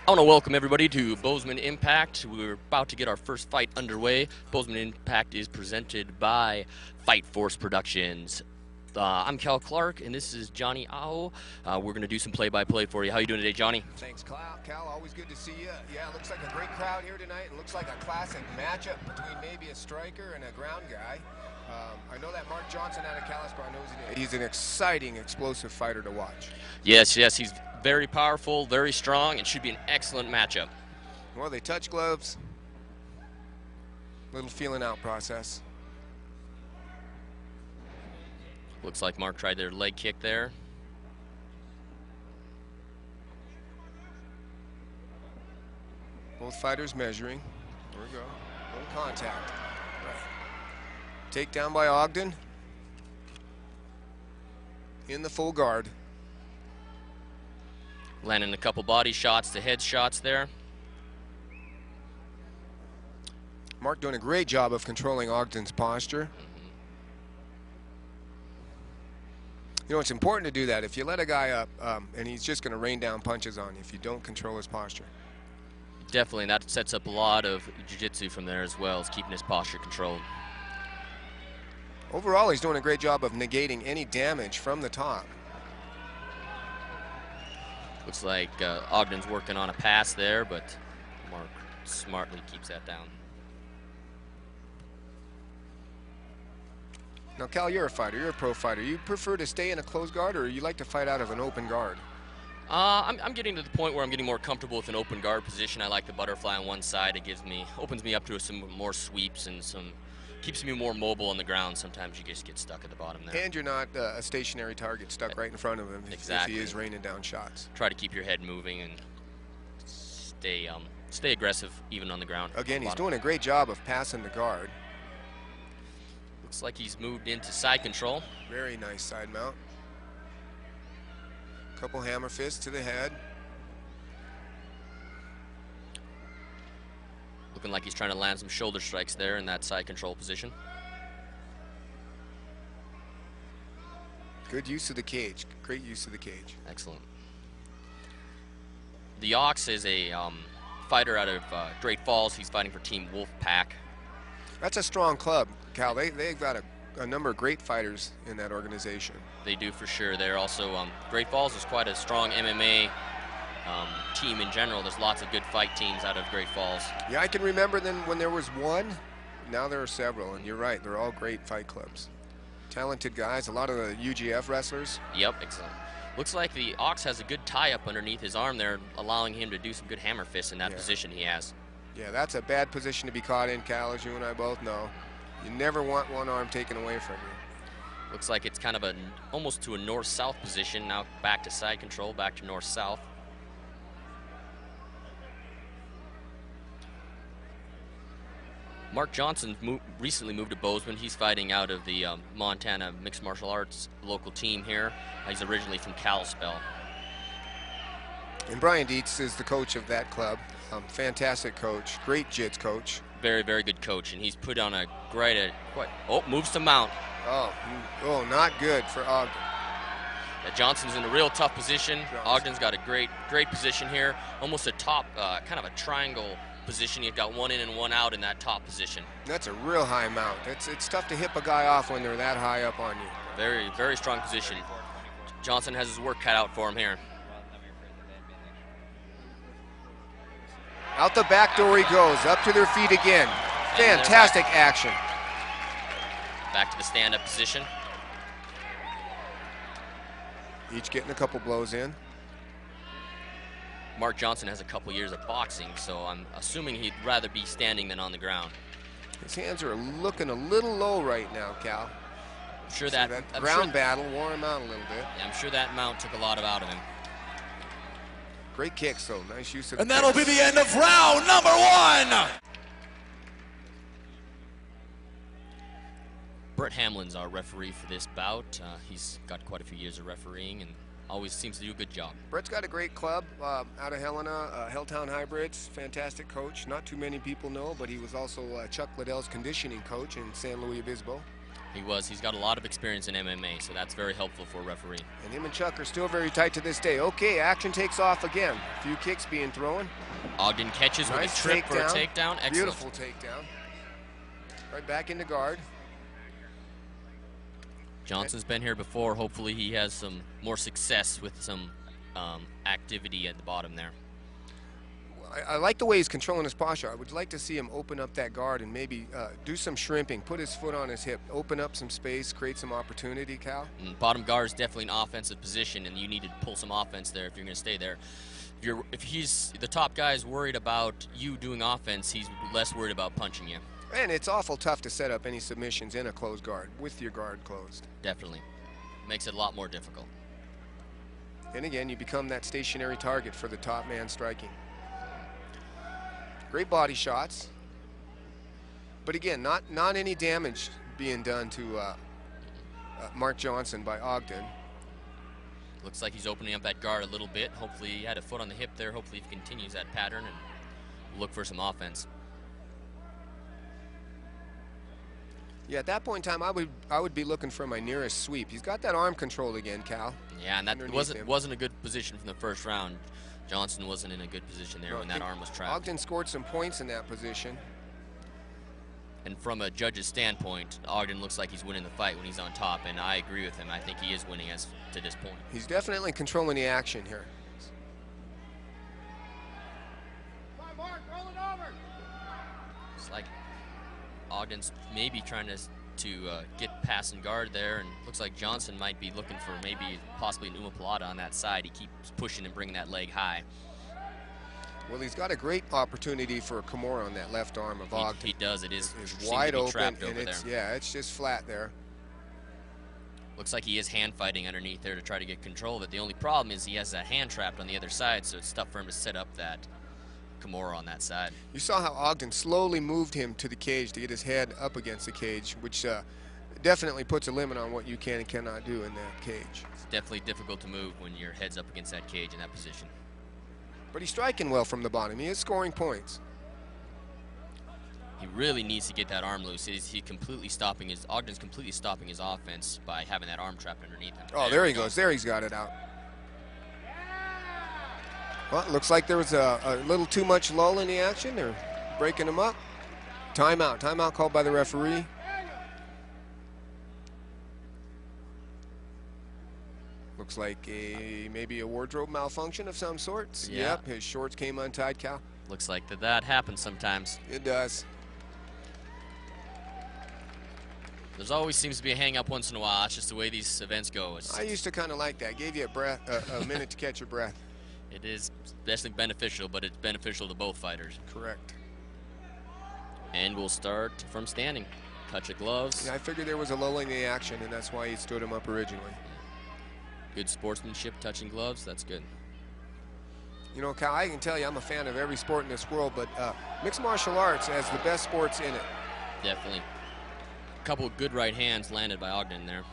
I want to welcome everybody to Bozeman Impact. We're about to get our first fight underway. Bozeman Impact is presented by Fightforce Productions. I'm Cal Clark, and this is Johnny Aho. We're going to do some play-by-play for you. How you doing today, Johnny? Thanks, Cal. Always good to see you. Yeah, looks like a great crowd here tonight. It looks like a classic matchup between maybe a striker and a ground guy. I know that Mark Johnson out of Kalispell knows he's an exciting, explosive fighter to watch. Yes, he's very powerful, very strong, and should be an excellent matchup. Well, they touch gloves. Little feeling out process. Looks like Mark tried their leg kick there. Both fighters measuring. There we go. No contact. Right. Takedown by Ogden. In the full guard. Landing a couple body shots to head shots there. Mark doing a great job of controlling Ogden's posture. You know, it's important to do that. If you let a guy up and he's just going to rain down punches on you if you don't control his posture. Definitely, and that sets up a lot of jiu-jitsu from there as well, as keeping his posture controlled. Overall, he's doing a great job of negating any damage from the top. Looks like Ogden's working on a pass there, but Mark smartly keeps that down. Now, Cal, you're a fighter. You're a pro fighter. You prefer to stay in a closed guard, or you like to fight out of an open guard? I'm getting to the point where I'm getting more comfortable with an open guard position. I like the butterfly on one side. It opens me up to some more sweeps and keeps me more mobile on the ground. Sometimes you just get stuck at the bottom there. And you're not a stationary target stuck right in front of him exactly. if he is raining down shots. Try to keep your head moving and stay aggressive even on the ground. Again, he's doing a great job of passing the guard. Looks like he's moved into side control. Very nice side mount. Couple hammer fists to the head. Looking like he's trying to land some shoulder strikes there in that side control position. Good use of the cage. Great use of the cage. Excellent. The Ox is a fighter out of Great Falls. He's fighting for Team Wolfpack. That's a strong club, Cal. They've got a number of great fighters in that organization. They do for sure. They're also, Great Falls is quite a strong MMA team in general. There's lots of good fight teams out of Great Falls. Yeah, I can remember then when there was one. Now there are several, and you're right. They're all great fight clubs. Talented guys, a lot of the UGF wrestlers. Yep, excellent. Looks like the Ox has a good tie-up underneath his arm there, allowing him to do some good hammer fists in that position he has. Yeah, that's a bad position to be caught in, Cal, as you and I both know. You never want one arm taken away from you. Looks like it's kind of almost to a north-south position. Now back to side control, back to north-south. Mark Johnson recently moved to Bozeman. He's fighting out of the Montana Mixed Martial Arts local team here. He's originally from Kalispell. And Brian Dietz is the coach of that club. Fantastic coach, great jits coach. Very, very good coach, and he's put on a great, moves to mount. Oh, not good for Ogden. Yeah, Johnson's in a real tough position. Ogden's got a great position here. Almost a top, kind of a triangle position. You've got one in and one out in that top position. That's a real high mount. It's tough to hip a guy off when they're that high up on you. Very, very strong position. Johnson has his work cut out for him here. Out the back door he goes, up to their feet again. Fantastic action. Back to the stand-up position. Each getting a couple blows in. Mark Johnson has a couple years of boxing, so I'm assuming he'd rather be standing than on the ground. His hands are looking a little low right now, Cal. I'm sure that ground battle wore him out a little bit. Yeah, I'm sure that mount took a lot out of him. Great kicks, though. Nice use of the And that'll be the end of round number 1. Brett Hamlin's our referee for this bout. He's got quite a few years of refereeing and always seems to do a good job. Brett's got a great club out of Helena, Helltown Hybrids, fantastic coach. Not too many people know, but he was also Chuck Liddell's conditioning coach in San Luis Obispo. He was. He's got a lot of experience in MMA, so that's very helpful for a referee. And him and Chuck are still very tight to this day. Okay, action takes off again. A few kicks being thrown. Ogden catches with a trip for a takedown. Excellent. Beautiful takedown. Right back into guard. Johnson's been here before. Hopefully he has some more success with some activity at the bottom there. I like the way he's controlling his posture. I would like to see him open up that guard and maybe do some shrimping, put his foot on his hip, open up some space, create some opportunity, Cal. Bottom guard is definitely an offensive position, and you need to pull some offense there if you're going to stay there. If he's the top guy is worried about you doing offense, he's less worried about punching you. And it's awful tough to set up any submissions in a closed guard with your guard closed. Definitely. Makes it a lot more difficult. And again, you become that stationary target for the top man striking. Great body shots. But again, not any damage being done to Mark Johnson by Ogden. Looks like he's opening up that guard a little bit. Hopefully he had a foot on the hip there. Hopefully he continues that pattern and look for some offense. Yeah, at that point in time, I would be looking for my nearest sweep. He's got that arm control again, Cal. Yeah, and that wasn't a good position from the first round. Johnson wasn't in a good position there when that arm was trapped. Ogden scored some points in that position. And from a judge's standpoint, Ogden looks like he's winning the fight when he's on top, and I agree with him. I think he is winning as to this point. He's definitely controlling the action here. It's like Ogden's maybe trying to get pass and guard there, and looks like Johnson might be looking for maybe possibly an omoplata on that side. He keeps pushing and bringing that leg high. Well, he's got a great opportunity for a Kimura on that left arm of Ogden. He does. It is wide open, trapped and over there. Yeah, it's just flat there. Looks like he is hand fighting underneath there to try to get control of it. The only problem is he has that hand trapped on the other side, so it's tough for him to set up that Kimura on that side. You saw how Ogden slowly moved him to the cage to get his head up against the cage, which definitely puts a limit on what you can and cannot do in that cage. It's definitely difficult to move when your head's up against that cage in that position. But he's striking well from the bottom. He is scoring points. He really needs to get that arm loose. Ogden's completely stopping his offense by having that arm trapped underneath him. Oh, there he goes. There he's got it out. Well, it looks like there was a little too much lull in the action. They're breaking him up. Timeout. Timeout called by the referee. Looks like maybe a wardrobe malfunction of some sorts. Yeah. Yep, his shorts came untied, Cal. Looks like that happens sometimes. It does. There's always seems to be a hang-up once in a while. That's just the way these events go. I used to kind of like that. Gave you a minute to catch your breath. It is definitely beneficial, but it's beneficial to both fighters. Correct. And we'll start from standing. Touch of gloves. Yeah, I figured there was a lull in the action, and that's why he stood him up originally. Good sportsmanship, touching gloves. That's good. You know, Cal, I can tell you I'm a fan of every sport in this world, but mixed martial arts has the best sports in it. Definitely. A couple of good right hands landed by Ogden there.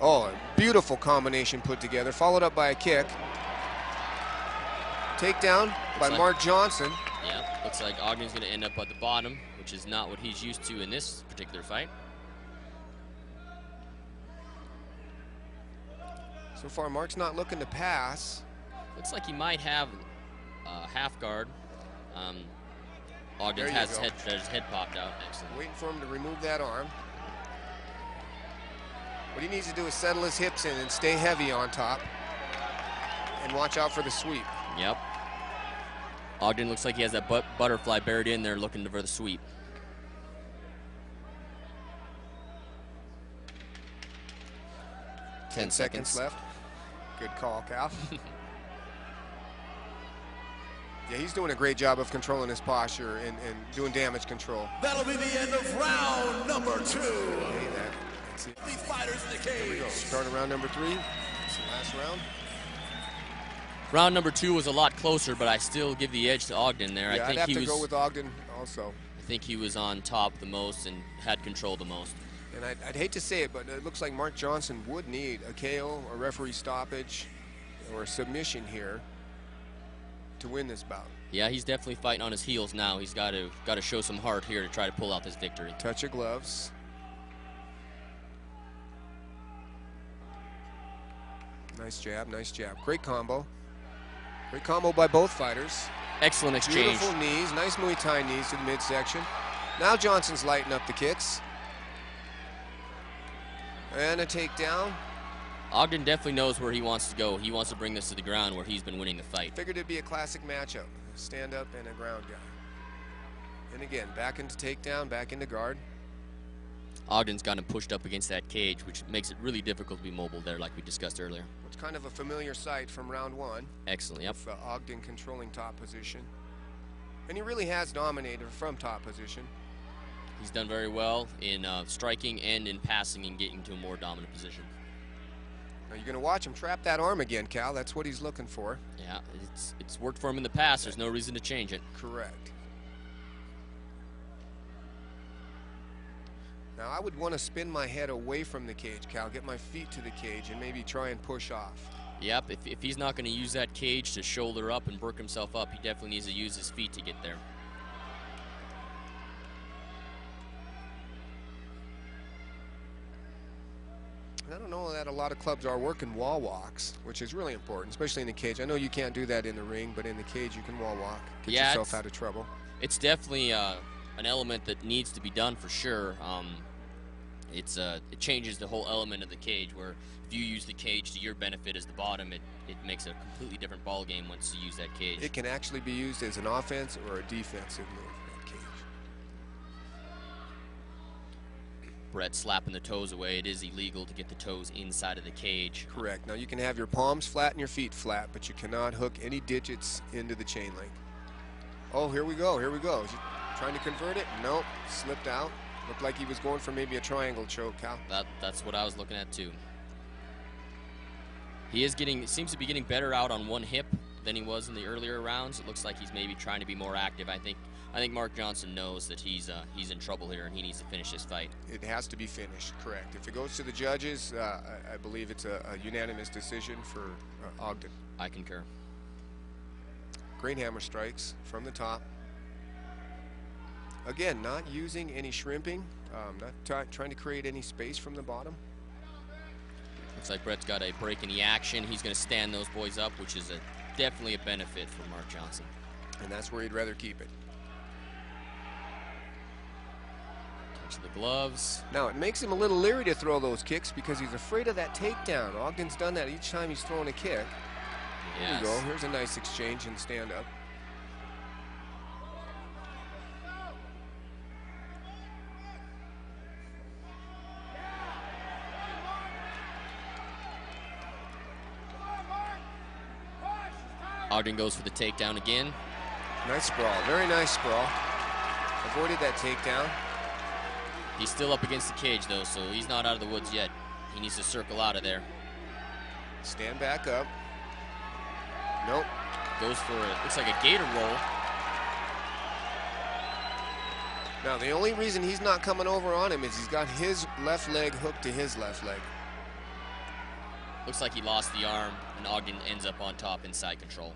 Oh, a beautiful combination put together, followed up by a kick. Takedown by Mark Johnson. Yeah, looks like Ogden's going to end up at the bottom, which is not what he's used to in this particular fight. So far, Mark's not looking to pass. Looks like he might have half guard. Ogden has his head popped out. Excellent. Waiting for him to remove that arm. What he needs to do is settle his hips in and stay heavy on top. And watch out for the sweep. Yep. Ogden looks like he has that butterfly buried in there looking for the sweep. Ten seconds left. Good call, Cal. Yeah, he's doing a great job of controlling his posture and doing damage control. That'll be the end of round number 2. Okay, These fighters in the cage. Here we go. Start of round number 3. It's the last round. Round number 2 was a lot closer, but I still give the edge to Ogden there. Yeah, I think I'd have to go with Ogden also. I think he was on top the most and had control the most. And I'd hate to say it, but it looks like Mark Johnson would need a KO, a referee stoppage, or a submission here to win this bout. Yeah, he's definitely fighting on his heels now. He's got to show some heart here to try to pull out this victory. Touch of gloves. Nice jab, nice jab. Great combo. Great combo by both fighters. Excellent exchange. Beautiful knees, nice Muay Thai knees to the midsection. Now Johnson's lighting up the kicks. And a takedown. Ogden definitely knows where he wants to go. He wants to bring this to the ground where he's been winning the fight. Figured it'd be a classic matchup. Stand up and a ground guy. And again, back into takedown, back into guard. Ogden's got him pushed up against that cage, which makes it really difficult to be mobile there, like we discussed earlier. It's kind of a familiar sight from round one. Excellent, yep. With, Ogden controlling top position. And he really has dominated from top position. He's done very well in striking and in passing and getting to a more dominant position. Now you're going to watch him trap that arm again, Cal. That's what he's looking for. Yeah, it's worked for him in the past. There's no reason to change it. Correct. Now I would want to spin my head away from the cage, Cal. Get my feet to the cage and maybe try and push off. Yep, if he's not going to use that cage to shoulder up and work himself up, he definitely needs to use his feet to get there. I don't know that a lot of clubs are working wall walks, which is really important, especially in the cage. I know you can't do that in the ring, but in the cage you can wall walk, get yourself out of trouble. It's definitely an element that needs to be done for sure. It changes the whole element of the cage, where if you use the cage to your benefit as the bottom, it makes a completely different ball game once you use that cage. It can actually be used as an offense or a defensive move, that cage. Brett slapping the toes away. It is illegal to get the toes inside of the cage. Correct. Now you can have your palms flat and your feet flat, but you cannot hook any digits into the chain link. Oh, here we go, here we go. Is he trying to convert it? Nope, slipped out. Looked like he was going for maybe a triangle choke, Cal. That's what I was looking at too. He seems to be getting better out on one hip than he was in the earlier rounds. It looks like he's maybe trying to be more active. I think Mark Johnson knows that he's in trouble here and he needs to finish this fight. It has to be finished, correct. If it goes to the judges, I believe it's a unanimous decision for Ogden. I concur. Great hammer strikes from the top. Again, not using any shrimping, not trying to create any space from the bottom. Looks like Brett's got a break in the action. He's going to stand those boys up, which is definitely a benefit for Mark Johnson. And that's where he'd rather keep it. Touch the gloves. Now, it makes him a little leery to throw those kicks because he's afraid of that takedown. Ogden's done that each time he's thrown a kick. Yes. Here we go. Here's a nice exchange and stand up. Ogden goes for the takedown again. Nice sprawl, very nice sprawl. Avoided that takedown. He's still up against the cage though, so he's not out of the woods yet. He needs to circle out of there. Stand back up. Nope. Goes for looks like a gator roll. Now the only reason he's not coming over on him is he's got his left leg hooked to his left leg. Looks like he lost the arm, and Ogden ends up on top inside control.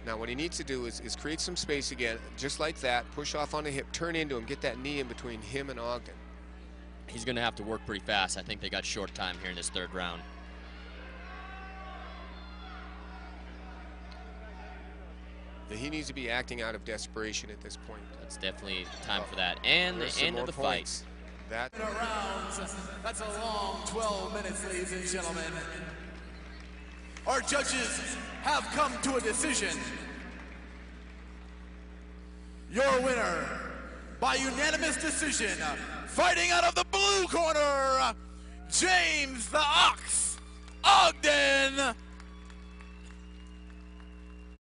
Now what he needs to do is create some space again, just like that, push off on the hip, turn into him, get that knee in between him and Ogden. He's going to have to work pretty fast. I think they got short time here in this third round. He needs to be acting out of desperation at this point. It's definitely time for that. And the end of the fight. That's a long 12 minutes, ladies and gentlemen. Our judges have come to a decision. Your winner, by unanimous decision, fighting out of the blue corner, James the Ox Ogden.